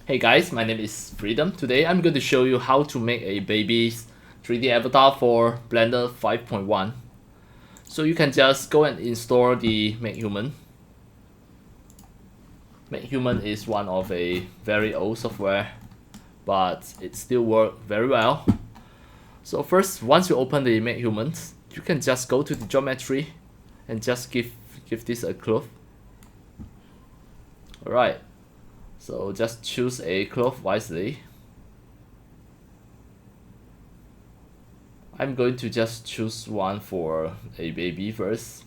Hey guys, my name is Freedom. Today I'm going to show you how to make a baby's 3D avatar for Blender 5.1. So you can just go and install the MakeHuman. MakeHuman is one of a very old software, but it still works very well. So first, once you open the MakeHuman, you can just go to the geometry and just give this a clove. Alright. So just choose a cloth wisely. I'm going to just choose one for a baby first.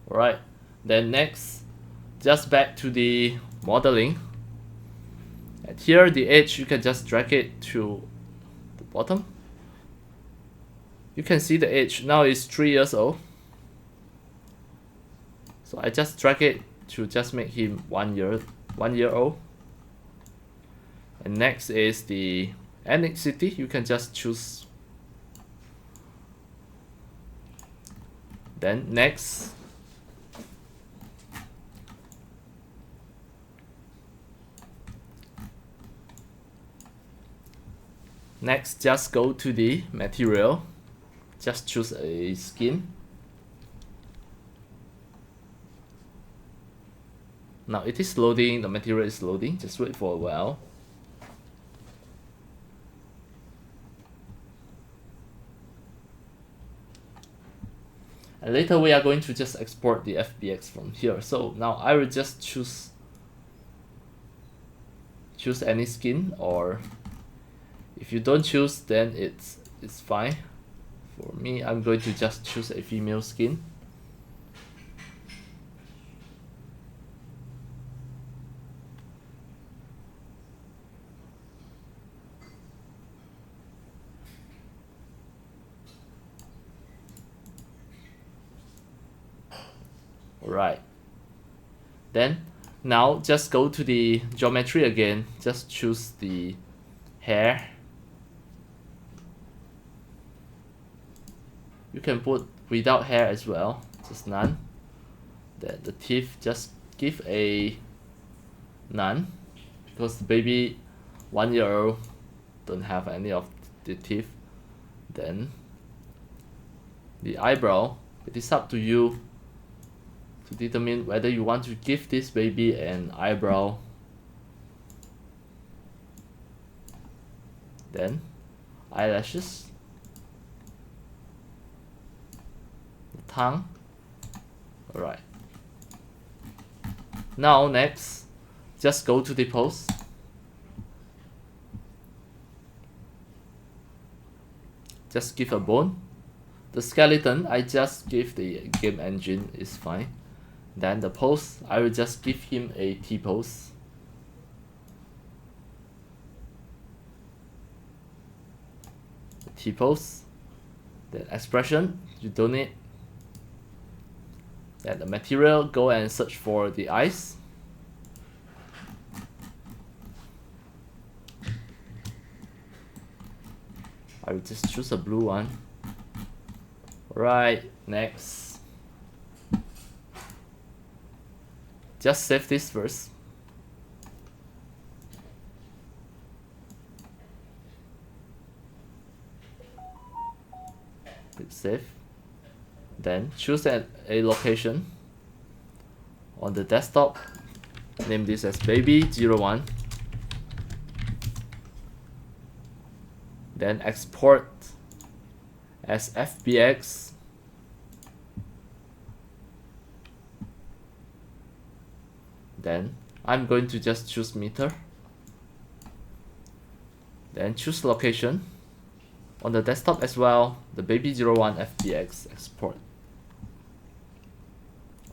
Alright, then next, just back to the modeling. And here the edge, you can just drag it to the bottom. You can see the edge now is 3 years old. So I just drag it to just make him 1 year old. And next is the ethnicity. You can just choose. Then next, just go to the material, just choose a skin. Now it is loading, the material is loading, just wait for a while. And later we are going to just export the FBX from here. So now I will just choose any skin, or if you don't choose, then it's fine. For me, I'm going to just choose a female skin. Alright. Then now just go to the geometry again. Just choose the hair. You can put without hair as well, just none. Then the teeth, just give a none, because the baby 1 year old don't have any of the teeth. Then the eyebrow, it is up to you to determine whether you want to give this baby an eyebrow. Then eyelashes, the tongue. Alright. Now next, just go to the pose. Just give a bone. The skeleton, I just give the game engine, is fine. Then the pose, I will just give him a T-pose. T-pose. Then expression, you don't need. Then the material, go and search for the eyes. I will just choose a blue one. Right, next. Just save this first. Click save. Then choose a location on the desktop. Name this as baby01. Then export as FBX. Then I'm going to just choose meter. Then choose location. On the desktop as well, the baby01 FBX export.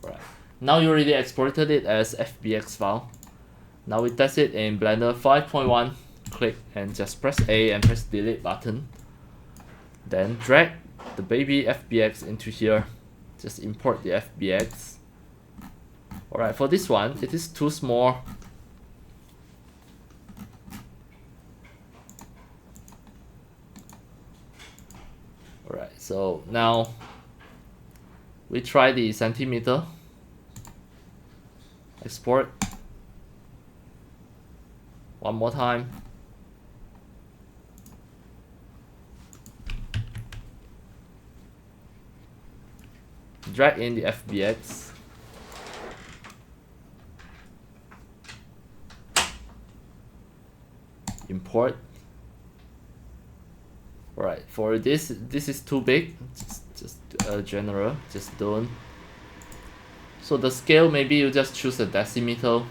Alright. Now you already exported it as FBX file. Now we test it in Blender 5.1. Click and just press A and press delete button. Then drag the baby FBX into here. Just import the FBX. Alright, for this one, it is too small. Alright, so now we try the centimeter. Export. One more time. Drag in the FBX. Import. Alright, for this is too big. Just general, just don't. So the scale, maybe you just choose a decimeter.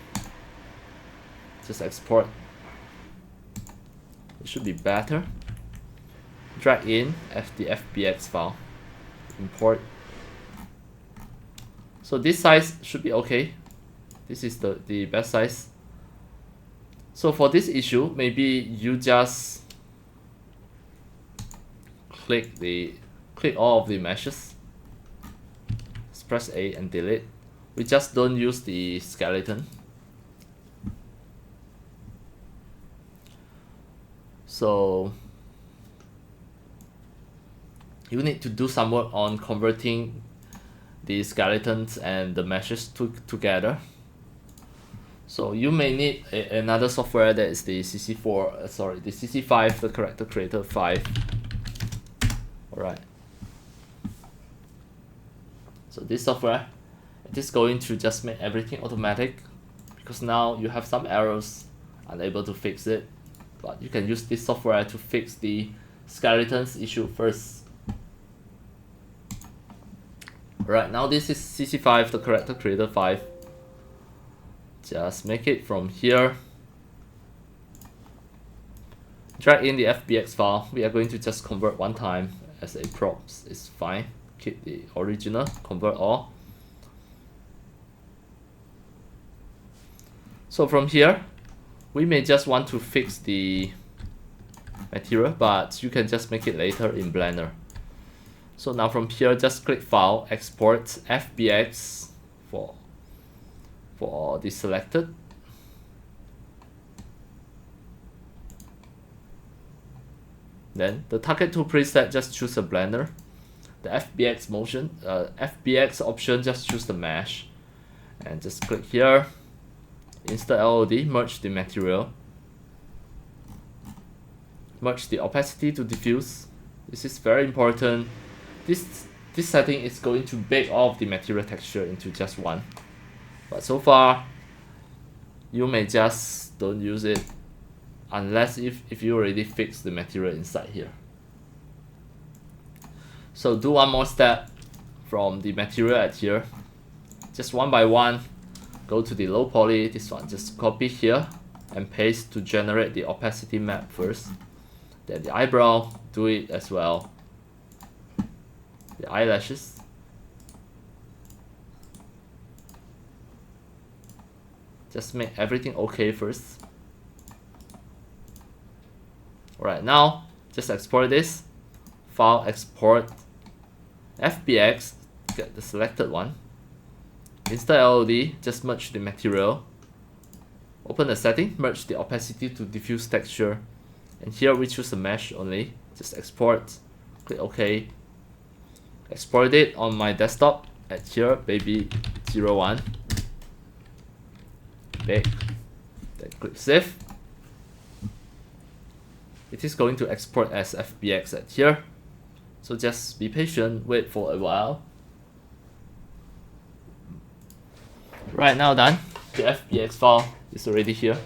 Just export. It should be better. Drag in the FBX file. Import. So this size should be okay. This is the best size. So for this issue, maybe you just click all of the meshes. Just press A and delete. We just don't use the skeleton. So you need to do some work on converting the skeletons and the meshes together. So you may need another software that is the CC4, the CC5, the Character Creator 5. Alright. So this software, it is going to just make everything automatic, because now you have some errors, unable to fix it. But you can use this software to fix the skeletons issue first. Right, now this is CC5, the Character Creator 5. Just make it from here. Drag in the FBX file. We are going to just convert one time as a props. It's fine. Keep the original, convert all. So from here, we may just want to fix the material, but you can just make it later in Blender. So now from here, just click File, Export FBX for the selected. Then the target tool preset, just choose a Blender. The FBX FBX option, just choose the mesh, and just click here. Insert LOD, merge the material. Merge the opacity to diffuse. This is very important. This setting is going to bake all of the material texture into just one. But so far, you may just don't use it unless if you already fixed the material inside here. So do one more step from the material at here. Just one by one, go to the low poly, this one, just copy here and paste to generate the opacity map first. Then the eyebrow, do it as well. The eyelashes. Just make everything okay first. Alright, now just export this. File, export FBX, get the selected one. Insert LOD, just merge the material. Open the setting, merge the opacity to diffuse texture. And here we choose the mesh only. Just export, click OK. Export it on my desktop at here, baby01. Bake. Then click save. It is going to export as FBX at here. So just be patient, wait for a while. Right, now done. The FBX file is already here.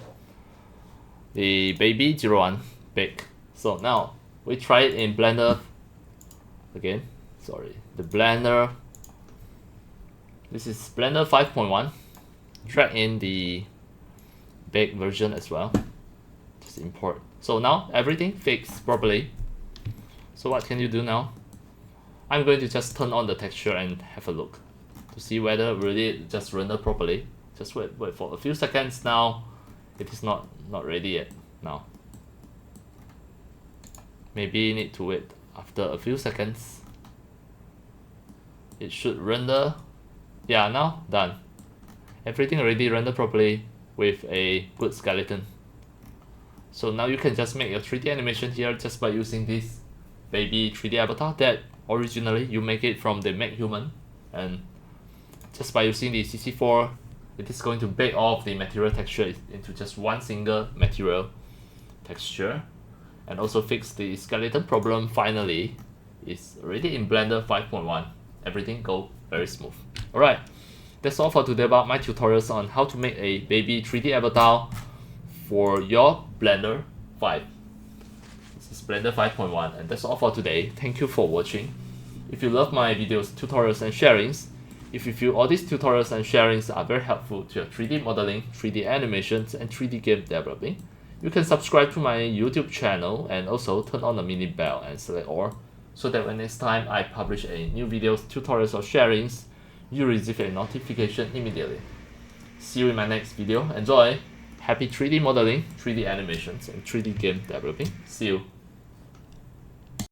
The baby01 bake. So now we try it in Blender again. The Blender. This is Blender 5.1. Drag in the bake version as well. Just import. So now everything fixed properly. So what can you do now? I'm going to just turn on the texture and have a look to see whether really it just render properly. Just wait for a few seconds now. it is not ready yet now. Maybe need to wait after a few seconds. It should render. Yeah, now done. Everything already rendered properly with a good skeleton. So now you can just make your 3D animation here just by using this baby 3D avatar that originally you make it from the MakeHuman, and just by using the CC4, it is going to bake off the material texture into just one single material texture, and also fix the skeleton problem. Finally, it's already in Blender 5.1. Everything go very smooth. Alright, that's all for today about my tutorials on how to make a baby 3D avatar for your Blender 5. This is Blender 5.1, and that's all for today. Thank you for watching. If you love my videos, tutorials, and sharings, if you feel all these tutorials and sharings are very helpful to your 3D modeling, 3D animations, and 3D game developing, you can subscribe to my YouTube channel and also turn on the mini bell and select all, so that when next time I publish a new videos, tutorials, or sharings, you receive a notification immediately. See you in my next video. Enjoy! Happy 3D modeling, 3D animations, and 3D game developing. See you!